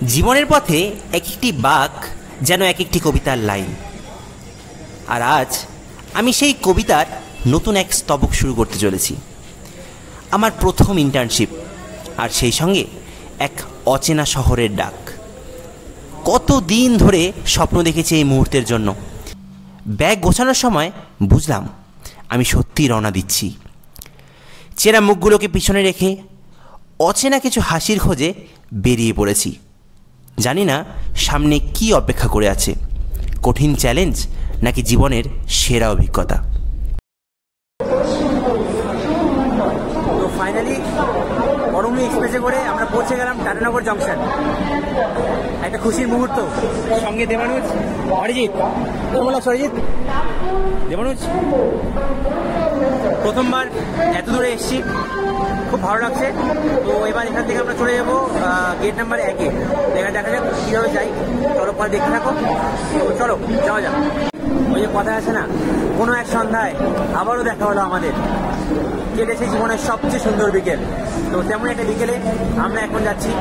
জীবনের পথে এক একটি বাঁক যেন এক একটি কবিতার লাইন। আর আজ আমি সেই কবিতার নতুন এক স্তবক শুরু করতে চলেছি। আমার প্রথম ইন্টার্নশিপ, আর সেই সঙ্গে এক অচেনা শহরের ডাক। কত দিন ধরে স্বপ্ন দেখেছি এই মুহূর্তের জন্য। ব্যাগ গোছানোর সময় বুঝলাম আমি সত্যিই রওনা দিচ্ছি। চেনা মুখগুলোকে পিছনে রেখে অচেনা কিছু হাসির খোঁজে বেরিয়ে পড়েছি। জানি না সামনে কি অপেক্ষা করে আছে, কঠিন চ্যালেঞ্জ নাকি জীবনের সেরা অভিজ্ঞতা। তো ফাইনালি বরংলি এক্সপ্রেসে করে আমরা পৌঁছে গেলাম টাটানগর জংশন। একটা খুশির মুহূর্ত। সঙ্গে দেবানুজ, অরিজিৎ। বলো অরিজিৎ, দেবানুজ। প্রথমবার এত দূরে এসেছি, খুব ভালো লাগছে। তো এবার এখান থেকে আমরা চলে যাবো গেট নাম্বার 1-এ। দেখা যাক কীভাবে যাই। চলো পরে দেখতে থাকো। তো চলো যাওয়া যাক। ওই যে কথা আছে না, কোনো এক সন্ধ্যায় আবারও দেখা হলো আমাদের। কেটেছে জীবনের সবচেয়ে সুন্দর বিকেল। তো তেমন একটা বিকেলে আমরা এখন যাচ্ছি,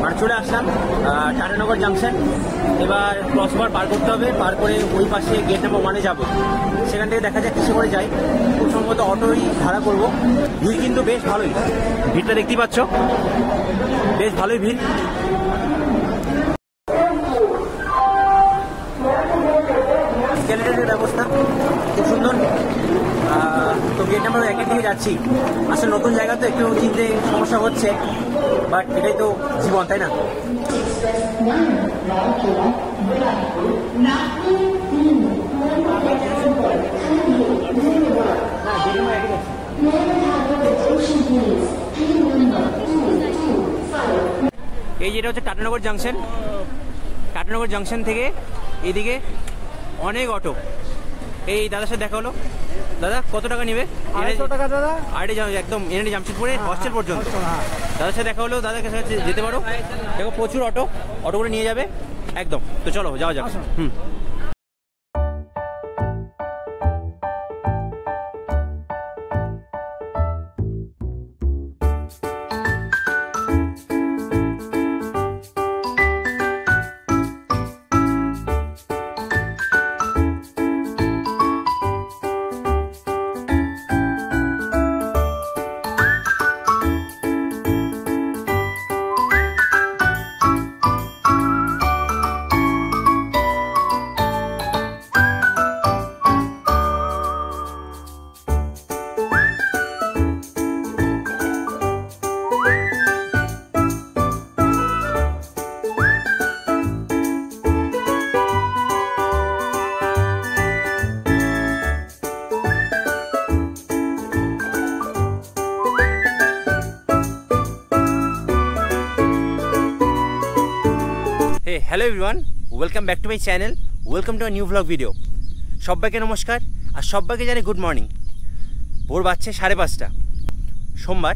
মানে চলে আসলাম টাটানগর জাংশন। এবার ক্রসওভার পার করতে হবে, পার করে ওই পাশে গেট নাম্বার 1-এ যাবো। সেখান থেকে দেখা যাক কিসে করে যাই। খুব সম্ভবত অটোই ভাড়া করবো। ভিড় কিন্তু বেশ ভালোই, ভিড়টা দেখতেই পাচ্ছ, বেশ ভালোই ভিড়। স্কেলেটরের ব্যবস্থা খুব সুন্দর। তো গেট নাম্বার 1-এর দিকে যাচ্ছি। আসলে নতুন জায়গা তো একটু চিনতে সমস্যা হচ্ছে, বাট এটাই তো জীবন, তাই না? এই যেটা হচ্ছে টাটানগর জাংশন। টাটানগর জাংশন থেকে এইদিকে অনেক অটো। এই দাদার সাথে দেখা হলো। দাদা কত টাকা নেবে? 250 টাকা দাদা। একদম এনআইটি জামশেদপুরে হস্টেল পর্যন্ত। দাদার সাথে দেখা হলো, দাদার কাছে যেতে পারো। দেখো প্রচুর অটো করে নিয়ে যাবে একদম। তো চলো যাওয়া যাক। Hello everyone, welcome back to my channel, welcome to a new vlog video. সবাইকে নমস্কার, আর সবাইকে জানাই গুড মর্নিং। ভোর বাজছে 5:30 সোমবার।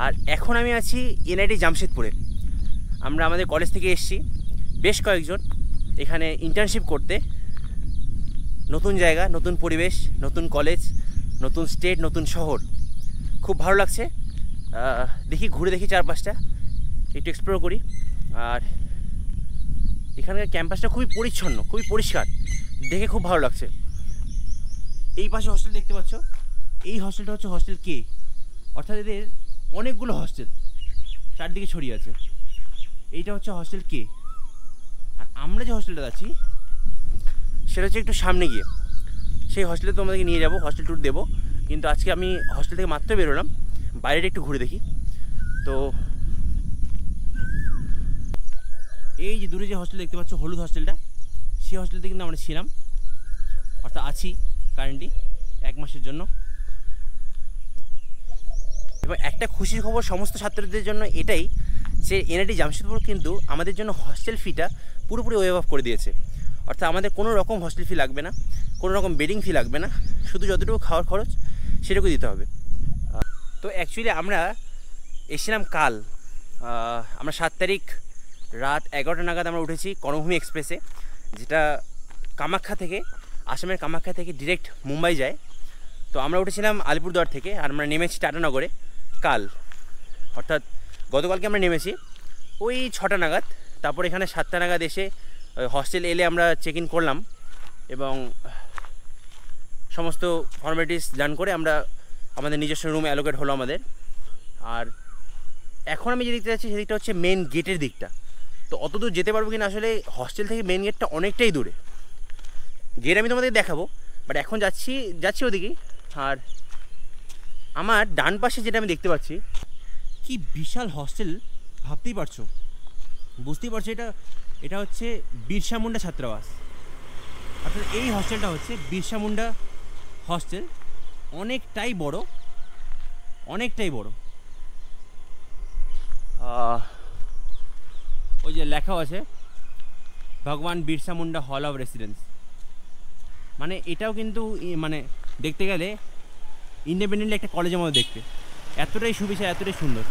আর এখন আমি আছি এনআইটি জামশেদপুরে। আমরা আমাদের কলেজ থেকে এসেছি বেশ কয়েকজন এখানে ইন্টার্নশিপ করতে। নতুন জায়গা, নতুন পরিবেশ, নতুন কলেজ, নতুন স্টেট, নতুন শহর। খুব ভালো লাগছে। ঘুরে দেখি চারপাশটা, একটু এক্সপ্লোর করি। আর এখানকার ক্যাম্পাসটা খুবই পরিচ্ছন্ন, খুবই পরিষ্কার, দেখে খুব ভালো লাগছে। এই পাশে হস্টেল দেখতে পাচ্ছ, এই হস্টেলটা হচ্ছে হস্টেল কে, অর্থাৎ এদের অনেকগুলো হস্টেল চারদিকে ছড়িয়ে আছে। এইটা হচ্ছে হস্টেল কে। আর আমরা যে হস্টেলটা আছি সেটা হচ্ছে একটু সামনে গিয়ে। সেই হস্টেলে তোমাদেরকে নিয়ে যাবো, হস্টেল ট্যুর দেবো। কিন্তু আজকে আমি হস্টেল থেকে মাত্র বেরোলাম, বাইরেটা একটু ঘুরে দেখি। তো এই যে দূরে যে হস্টেল দেখতে পাচ্ছ, হলুদ হস্টেলটা, সেই হস্টেলতে কিন্তু আমরা ছিলাম, অর্থাৎ আছি কারেন্টলি 1 মাসের জন্য। এবং একটা খুশির খবর সমস্ত ছাত্রদের জন্য এটাই যে এনআইটি জামশেদপুর কিন্তু আমাদের জন্য হস্টেল ফিটা পুরোপুরি ওয়েভ অফ করে দিয়েছে। অর্থাৎ আমাদের কোনো রকম হস্টেল ফি লাগবে না, কোনো রকম বেডিং ফি লাগবে না, শুধু যতটুকু খাওয়ার খরচ সেটুকু দিতে হবে। তো অ্যাকচুয়ালি আমরা এসেছিলাম কাল। আমরা 7 তারিখ রাত 11টা নাগাদ আমরা উঠেছি কর্মভূমি এক্সপ্রেসে, যেটা কামাখ্যা থেকে, আসামের কামাখ্যা থেকে ডিরেক্ট মুম্বাই যায়। তো আমরা উঠেছিলাম আলিপুরদুয়ার থেকে, আর আমরা নেমেছি টাটানগরে কাল, অর্থাৎ গতকালকে আমরা নেমেছি ওই 6টা নাগাদ তারপর এখানে 7টা নাগাদ এসে হস্টেল এলে আমরা চেক ইন করলাম এবং সমস্ত ফর্মালিটিস ডান করে আমরা আমাদের নিজস্ব রুম অ্যালোকেট হলো আমাদের। আর এখন আমি যে দিকটা যাচ্ছি সেদিকটা হচ্ছে মেন গেটের দিকটা। তো অত দূর যেতে পারবো কিনা, আসলে হস্টেল থেকে মেন গেটটা অনেকটাই দূরে। গেট আমি তোমাদের দেখাবো, বাট এখন যাচ্ছি ওদিকেই। আর আমার ডান পাশে যেটা আমি দেখতে পাচ্ছি, কি বিশাল হস্টেল, ভাবতেই পারছো, বুঝতেই পারছো। এটা হচ্ছে বিরসা মুন্ডা ছাত্রাবাস। অর্থাৎ এই হস্টেলটা হচ্ছে বিরসা মুন্ডা হস্টেল। অনেকটাই বড়। ওই যে লেখা আছে ভগবান Birsa Munda hall of residence. মানে এটাও কিন্তু মানে দেখতে গেলে ইন্ডিপেন্ডেন্টলি একটা কলেজের মতো দেখতে, এতটাই সুবিশাল, এতটাই সুন্দর।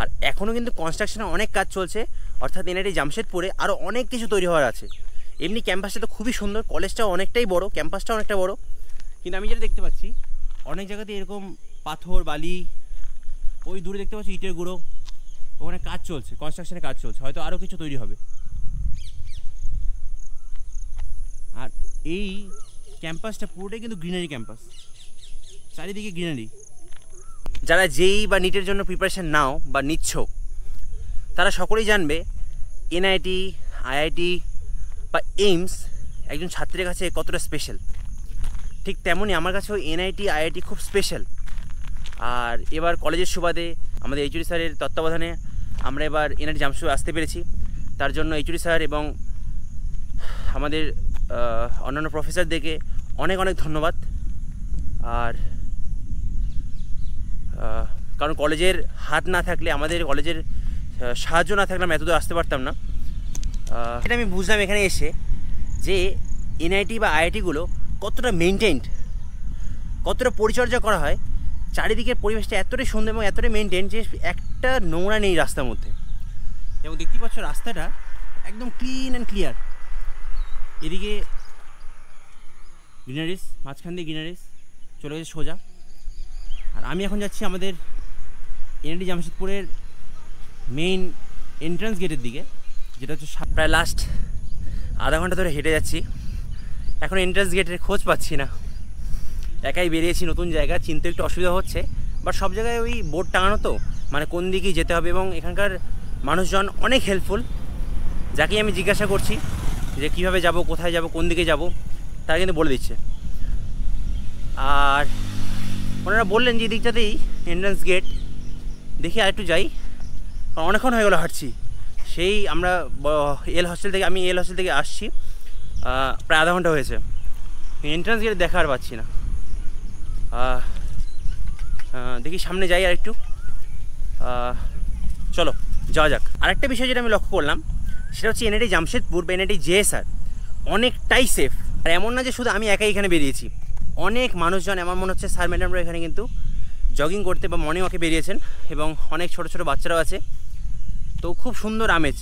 আর এখনও কিন্তু কনস্ট্রাকশনের অনেক কাজ চলছে, অর্থাৎ এনআইটি জামশেদপুরে আরও অনেক কিছু তৈরি হওয়ার আছে। এমনি ক্যাম্পাসটা তো খুবই সুন্দর, কলেজটাও অনেকটাই বড়, ক্যাম্পাসটাও অনেকটা বড়, কিন্তু আমি যেটা দেখতে পাচ্ছি অনেক জায়গাতে এরকম পাথর বালি, ওই দূরে দেখতে পাচ্ছি ইটের গুঁড়ো, ওখানে কাজ চলছে, কনস্ট্রাকশনের কাজ চলছে, হয়তো আরও কিছু তৈরি হবে। আর এই ক্যাম্পাসটা পুরোটাই কিন্তু গ্রিনারি ক্যাম্পাস, চারিদিকে গ্রিনারি। যারা জেই বা নিটের জন্য প্রিপারেশান নাও বা নিচ্ছ, তারা সকলেই জানবে এনআইটি, আইআইটি বা এইমস একজন ছাত্রের কাছে কতটা স্পেশাল। ঠিক তেমনই আমার কাছেও এনআইটি, আইআইটি খুব স্পেশাল। আর এবার কলেজের সুবাদে আমাদের এইচওডি স্যারের তত্ত্বাবধানে আমরা এবার এনআইটি জামশেদপুর আসতে পেরেছি। তার জন্য এইচওডি স্যার এবং আমাদের অন্যান্য প্রফেসরদেরকে অনেক ধন্যবাদ। আর কারণ কলেজের হাত না থাকলে, আমাদের কলেজের সাহায্য না থাকলে আমি এতদূর আসতে পারতাম না। এটা আমি বুঝলাম এখানে এসে যে এনআইটি বা আইআইটিগুলো কতটা মেনটেন্ড, কতটা পরিচর্যা করা হয়। চারিদিকের পরিবেশটা এতটাই সুন্দর এবং এতটাই মেনটেন যে একটা নোংরা নেই রাস্তার মধ্যে। এবং দেখতে পাচ্ছ রাস্তাটা একদম ক্লিন অ্যান্ড ক্লিয়ার। এদিকে গ্রিনারিস, মাঝখান দিয়ে গ্রিনারিস চলে গেছে সোজা। আর আমি এখন যাচ্ছি আমাদের এনআইটি জামশেদপুরের মেইন এন্ট্রান্স গেটের দিকে, যেটা হচ্ছে প্রায় লাস্ট আধা ঘন্টা ধরে হেঁটে যাচ্ছি। এখন এন্ট্রান্স গেটের খোঁজ পাচ্ছি না, একাই বেরিয়েছি, নতুন জায়গা, চিনতে একটু অসুবিধা হচ্ছে। বাট সব জায়গায় ওই বোর্ড টাঙানো, তো মানে কোন দিকেই যেতে হবে। এবং এখানকার মানুষজন অনেক হেল্পফুল। যাকে আমি জিজ্ঞাসা করছি যে কীভাবে যাব, কোথায় যাব, কোন দিকে যাব, তারা কিন্তু বলে দিচ্ছে। আর ওনারা বললেন যে এই দিকটাতেই এন্ট্রান্স গেট। দেখি আর একটু যাই, কারণ অনেকক্ষণ হয়ে গেলো হাঁটছি। সেই আমরা আমি এল হস্টেল থেকে আসছি, প্রায় আধা ঘন্টা হয়েছে। এন্ট্রান্স গেট দেখা আর পাচ্ছি না। দেখি সামনে যাই আর একটু। চলো যাওয়া যাক। আরেকটা বিষয় যেটা আমি লক্ষ্য করলাম সেটা হচ্ছে এনআইটি জামশেদপুর বা এনআইটি জেএসআর অনেকটাই সেফ। আর এমন না যে শুধু আমি একাই এখানে বেরিয়েছি, অনেক মানুষজন, আমার মনে হচ্ছে স্যার ম্যাডামরা এখানে কিন্তু জগিং করতে বা মর্নিং ওয়াকে বেরিয়েছেন, এবং অনেক ছোট ছোট বাচ্চারাও আছে। তো খুব সুন্দর আমেজ।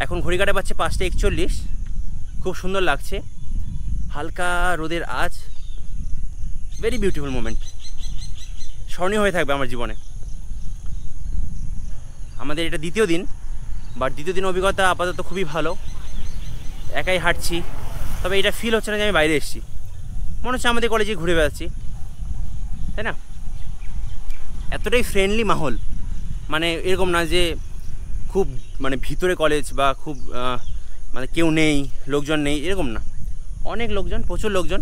এখন ঘড়ি কাটা পাচ্ছে 5:41, খুব সুন্দর লাগছে, হালকা রোদের আজ, ভেরি বিউটিফুল মোমেন্ট, স্মরণীয় হয়ে থাকবে আমার জীবনে। আমাদের এটা দ্বিতীয় দিন, বাট দ্বিতীয় দিন অভিজ্ঞতা আপাতত খুবই ভালো। একাই হাঁটছি, তবে এটা ফিল হচ্ছে না যে আমি বাইরে এসেছি, মনে হচ্ছে আমাদের কলেজে ঘুরে বেড়াচ্ছি, তাই না? এতটাই ফ্রেন্ডলি মাহল, মানে এরকম না যে খুব মানে ভিতরে কলেজ বা খুব মানে কেউ নেই, লোকজন নেই, এরকম না। অনেক লোকজন, প্রচুর লোকজন।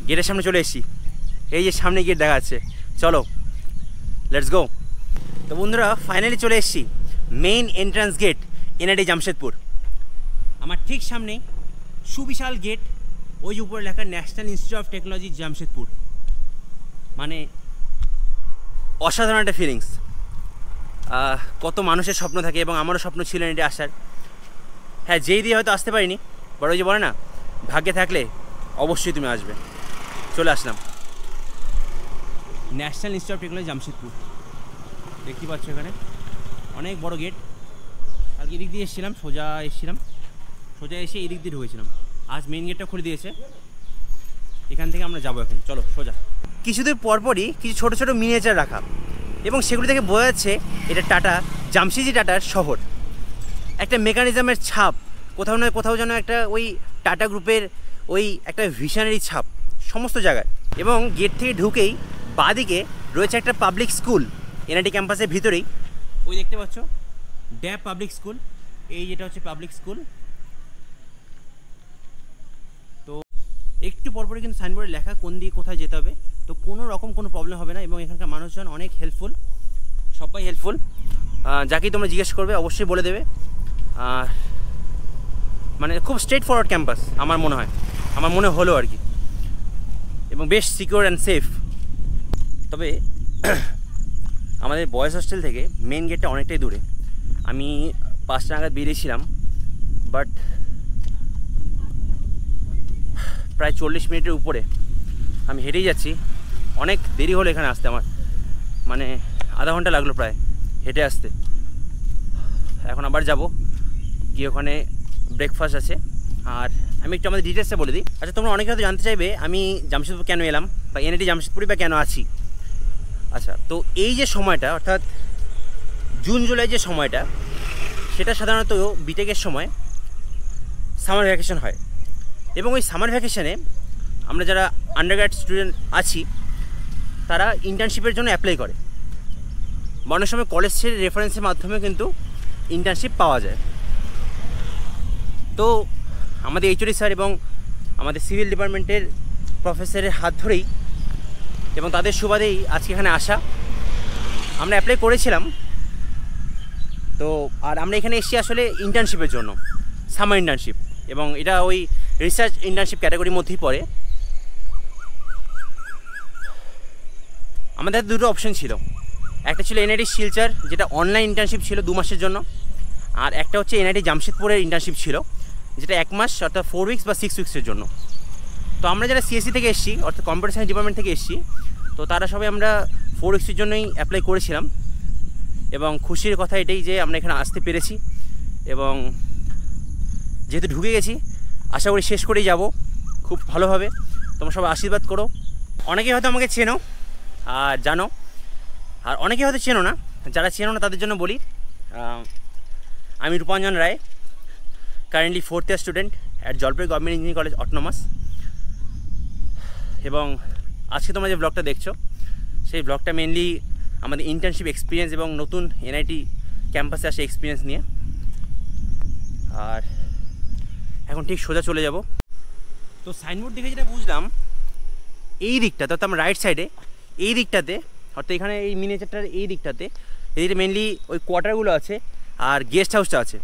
গেটের সামনে চলে এসেছি, এই যে সামনে গেট দেখা যাচ্ছে। চলো লেটস গো। তো বন্ধুরা, ফাইনালি চলে এসেছি main entrance gate NIT Jamshedpur. আমার ঠিক সামনে সুবিশাল গেট, ওই উপরে লেখা National Institute of Technology Jamshedpur. মানে অসাধারণ একটা ফিলিংস। কত মানুষের স্বপ্ন থাকে, এবং আমারও স্বপ্ন ছিল এটি আসার। হ্যাঁ, যেই দিয়ে হয়তো আসতে পারিনি, বড় ওই যে বলে না, ভাগ্যে থাকলে অবশ্যই তুমি আসবে। চলে আসলাম National Institute of Technology Jamshedpur. দেখতে পাচ্ছ এখানে অনেক বড় গেট। কালকে এদিক দিয়ে এসেছিলাম, সোজা এসে এদিক দিয়ে ঢুকেছিলাম। আজ মেইন গেটটা খুলে দিয়েছে, এখান থেকে আমরা যাবো এখন। চলো সোজা। কিছুদূর পরপরই কিছু ছোটো ছোটো মিনিয়েচার রাখা, এবং সেগুলো থেকে বোঝা যাচ্ছে এটা টাটা, জামশেদজি টাটার শহর। একটা মেকানিজমের ছাপ, কোথাও না কোথাও যেন একটা ওই টাটা গ্রুপের ওই একটা ভিশনারি ছাপ সমস্ত জায়গায়। এবং গেট থেকে ঢুকেই বাঁদিকে রয়েছে একটা পাবলিক স্কুল, এনআইটি ক্যাম্পাসের ভিতরেই। ওই দেখতে পাচ্ছ ড্যাব পাবলিক স্কুল, এই যেটা হচ্ছে পাবলিক স্কুল। তো একটু পরপরই কিন্তু সাইনবোর্ডে লেখা কোন দিকে কোথায় যেতে হবে, তো কোনো রকম কোনো প্রবলেম হবে না। এবং এখানকার মানুষজন অনেক হেল্পফুল, সবাই হেল্পফুল, যাকেই তোমরা জিজ্ঞেস করবে অবশ্যই বলে দেবে। মানে খুব স্ট্রেট ফরওয়ার্ড ক্যাম্পাস আমার মনে হয়, আমার মনে হলো আর কি, এবং বেশ সিকিউর অ্যান্ড সেফ। তবে আমাদের বয়েজ হোস্টেল থেকে মেন গেটটা অনেকটাই দূরে। আমি 5টা নাগাদ বেরিয়েছিলাম, বাট প্রায় 40 মিনিটের উপরে আমি হেঁটেই যাচ্ছি। অনেক দেরি হলো এখানে আসতে, আমার মানে আধা ঘন্টা লাগলো প্রায় হেঁটে আসতে। এখন আবার যাব, গিয়ে ওখানে ব্রেকফাস্ট আছে। আর আমি একটু আমাদের ডিটেলসটা বলে দিই। আচ্ছা, তোমরা অনেকে হয়তো জানতে চাইবে আমি জামশেদপুর কেন এলাম, বা এনআইটি জামশেদপুরে বা কেন আছি। আচ্ছা, তো এই যে সময়টা, অর্থাৎ জুন জুলাই যে সময়টা, সেটা সাধারণত বিটেকের সময় সামার ভ্যাকেশন হয়। এবং ওই সামার ভ্যাকেশনে আমরা যারা আন্ডারগ্র্যাড স্টুডেন্ট আছি তারা ইন্টার্নশিপের জন্য অ্যাপ্লাই করে। অনেক সময় কলেজ ছেড়ে রেফারেন্সের মাধ্যমে কিন্তু ইন্টার্নশিপ পাওয়া যায়। তো আমাদের এইচওডি স্যার এবং আমাদের সিভিল ডিপার্টমেন্টের প্রফেসরের হাত ধরেই এবং তাদের সুবাদেই আজকে এখানে আসা। আমরা অ্যাপ্লাই করেছিলাম, তো আর আমরা এখানে এসেছি আসলে ইন্টার্নশিপের জন্য, সামার ইন্টার্নশিপ, এবং এটা ওই রিসার্চ ইন্টার্নশিপ ক্যাটাগরির মধ্যেই পড়ে। আমাদের দুটো অপশন ছিল, একটা ছিল এনআইটি শিলচর, যেটা অনলাইন ইন্টার্নশিপ ছিল 2 মাসের জন্য, আর একটা হচ্ছে এনআইটি জামশেদপুরের ইন্টার্নশিপ ছিল, যেটা 1 মাস অর্থাৎ 4 উইকস বা 6 উইক্সের জন্য। তো আমরা যারা সিএসসি থেকে এসেছি, অর্থাৎ কম্পিউটার সায়েন্স ডিপার্টমেন্ট থেকে এসেছি, তো তারা সবাই আমরা 4 উইক্সের জন্যই অ্যাপ্লাই করেছিলাম। এবং খুশির কথা এটাই যে আমরা এখানে আসতে পেরেছি, এবং যেহেতু ঢুকে গেছি আশা করি শেষ করেই যাব খুব ভালোভাবে। তোমরা সবাই আশীর্বাদ করো। অনেকেই হয়তো আমাকে চেনো আর জানো, আর অনেকেই হয়তো চেনো না। যারা চেনো না তাদের জন্য বলি, আমি Rupanjan Roy, currently 4th year student at Jalpaiguri Government Engineering College autonomous. এবং আজকে তোমরা যে ব্লগটা দেখছো, সেই ব্লগটা মেনলি আমাদের ইন্টার্নশিপ এক্সপিরিয়েন্স এবং নতুন এনআইটি ক্যাম্পাসে আসে এক্সপিরিয়েন্স নিয়ে। আর এখন ঠিক সোজা চলে যাব। তো সাইনবোর্ড দেখে যেটা বুঝলাম, এই দিকটাতে অর্থাৎ আমার রাইট সাইডে এই দিকটাতে, অর্থাৎ এখানে এই মিনিয়েচারটার এই দিকটাতে, এই দিকটা মেনলি ওই কোয়ার্টারগুলো আছে আর গেস্ট হাউসটা আছে।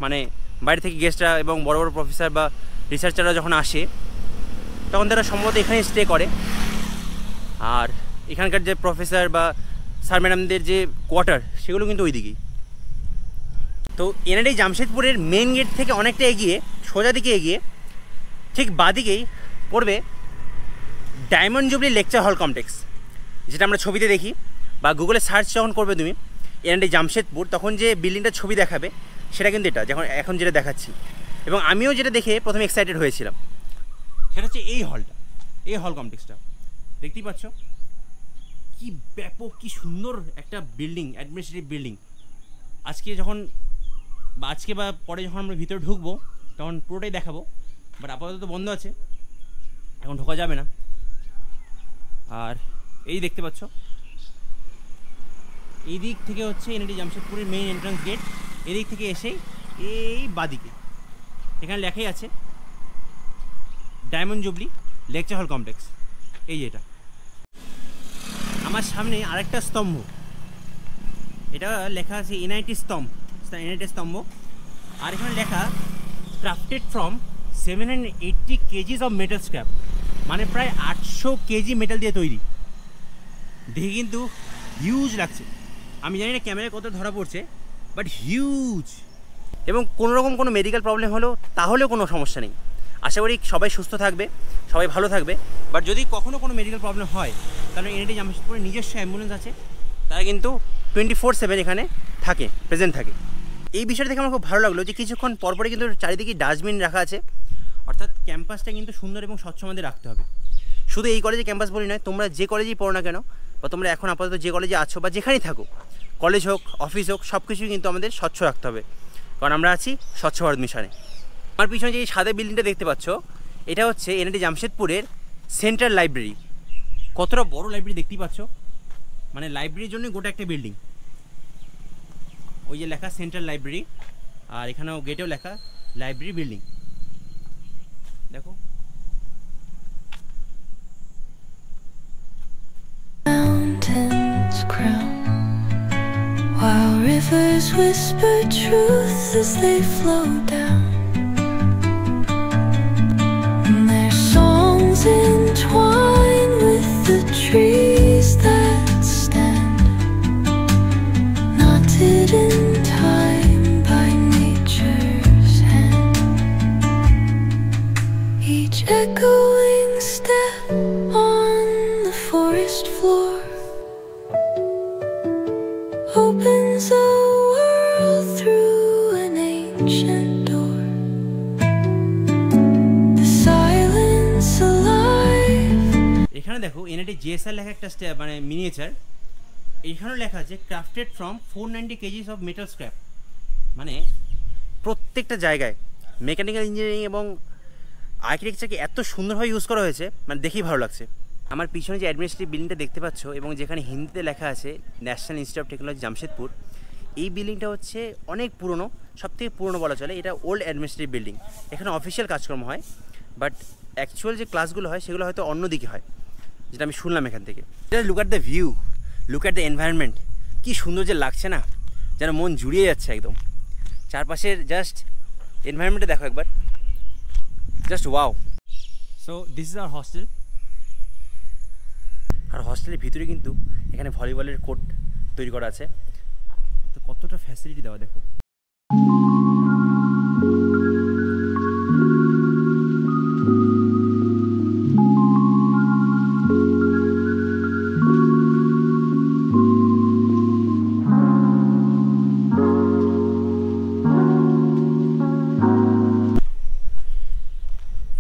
মানে বাইরে থেকে গেস্টরা এবং বড় বড় প্রফেসর বা রিসার্চাররা যখন আসে তখন তারা সম্ভবত এখানে স্টে করে। আর এখানকার যে প্রফেসর বা স্যার ম্যাডামদের যে কোয়ার্টার, সেগুলো কিন্তু ওই দিকেই। তো এনআইটি জামশেদপুরের মেন গেট থেকে অনেকটা এগিয়ে, সোজা দিকে এগিয়ে ঠিক বাদিকেই পড়বে ডায়মন্ড জুবলি লেকচার হল কমপ্লেক্স, যেটা আমরা ছবিতে দেখি বা গুগলে সার্চ যখন করবে তুমি এনআইটি জামশেদপুর, তখন যে বিল্ডিংটার ছবি দেখাবে সেটা কিন্তু এটা, যখন এখন যেটা দেখাচ্ছি। এবং আমিও যেটা দেখে প্রথমে এক্সাইটেড হয়েছিলাম সেটা হচ্ছে এই হলটা, এই হল কমপ্লেক্সটা দেখতেই পাচ্ছ। কি ব্যাপক, কি সুন্দর একটা বিল্ডিং, অ্যাডমিনিস্ট্রেটিভ বিল্ডিং। আজকে বা পরে যখন আমরা ভিতরে ঢুকবো তখন পুরোটাই দেখাবো, বাট আপাতত বন্ধ আছে, এখন ঢোকা যাবে না। আর এই দেখতে পাচ্ছ, এই দিক থেকে হচ্ছে এনআইটি জামশেদপুরের মেইন এন্ট্রান্স গেট। এদিক থেকে এসেই এই বাদিকে এখানে লেখাই আছে ডায়মন্ড জুবলি লেকচার হল কমপ্লেক্স। এই যেটা আমার সামনে আরেকটা স্তম্ভ, এটা লেখা আছে এনআইটি স্তম্ভ। আর এখানে লেখা crafted from 780 KGs of metal scrap, মানে প্রায় 800 কেজি মেটাল দিয়ে তৈরি। দেখে কিন্তু হিউজ লাগছে। আমি জানি না ক্যামেরায় কত ধরা পড়ছে, বাট হিউজ। এবং কোনোরকম কোনো মেডিকেল প্রবলেম হলো তাহলেও কোনো সমস্যা নেই। আশা করি সবাই সুস্থ থাকবে, সবাই ভালো থাকবে। বাট যদি কখনও কোনো মেডিকেল প্রবলেম হয় তাহলে এনআইটি জামশেদপুরে নিজস্ব অ্যাম্বুলেন্স আছে, তারা কিন্তু 24/7 এখানে থাকে, প্রেজেন্ট থাকে। এই বিষয়টা দেখে আমার খুব ভালো লাগলো যে কিছুক্ষণ পরপরই কিন্তু চারিদিকে ডাস্টবিন রাখা আছে, অর্থাৎ ক্যাম্পাসটা কিন্তু সুন্দর এবং স্বচ্ছ আমাদের রাখতে হবে। শুধু এই কলেজে ক্যাম্পাস বলি নয়, তোমরা যে কলেজেই পড়ো না কেন, বা তোমরা এখন আপাতত যে কলেজে আছো বা যেখানেই থাকো, কলেজ হোক অফিস হোক, সব কিছুই কিন্তু আমাদের স্বচ্ছ রাখতে হবে, কারণ আমরা আছি স্বচ্ছ ভারত মিশনে। আমার পিছনে যে এই সাদা বিল্ডিংটা দেখতে পাচ্ছ, এটা হচ্ছে এনআইটি জামশেদপুরের সেন্ট্রাল লাইব্রেরি। কতটা বড় লাইব্রেরি দেখতেই পাচ্ছ, মানে লাইব্রেরির জন্য গোটা একটা বিল্ডিং। ওই যে লেখা সেন্ট্রাল লাইব্রেরি, আর এখানেও গেটেও লেখা লাইব্রেরি বিল্ডিং। দেখো Mountains crown while rivers whisper truth as they flow down, and their songs entwine with the trees that stand, knotted in time by nature's hand. Each echoing step on the forest floor opens a world through an ancient door. The silence alive. এখানে দেখো NIT GSR লেখা একটা মানে miniature. এইখানেও লেখা আছে crafted from 490 KGs of metal scrap. মানে প্রত্যেকটা জায়গায় মেকানিক্যাল ইঞ্জিনিয়ারিং এবং আর্কিটেকচারকে এত সুন্দরভাবে ইউজ করা হয়েছে, মানে দেখেই ভালো লাগছে। আমার পিছনে যে অ্যাডমিনিস্ট্রেটিভ বিল্ডিংটা দেখতে পাচ্ছ এবং যেখানে হিন্দিতে লেখা আছে national Institute of Technology Jamshedpur, এই বিল্ডিংটা হচ্ছে অনেক পুরনো, সবথেকে পুরনো বলা চলে। এটা ওল্ড অ্যাডমিনিস্ট্রেটিভ বিল্ডিং। এখানে অফিসিয়াল কাজকর্ম হয়, বাট অ্যাকচুয়াল যে ক্লাসগুলো হয় সেগুলো হয়তো অন্যদিকে হয়, যেটা আমি শুনলাম এখান থেকে। Look at the view, look at the environment, কী সুন্দর যে লাগছে না, যেন মন জুড়িয়ে যাচ্ছে একদম। চারপাশের জাস্ট এনভায়রনমেন্টটা দেখো একবার, just wow. So this is our hostel. আর হস্টেলের ভিতরে কিন্তু এখানে ভলিবলের কোর্ট তৈরি করা আছে, তো কতটা ফ্যাসিলিটি দেওয়া দেখো।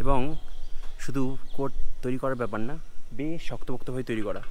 এবং শুধু কোর্ট তৈরি করার ব্যাপার না, বেশ শক্তপোক্ত হয়ে তৈরি করা।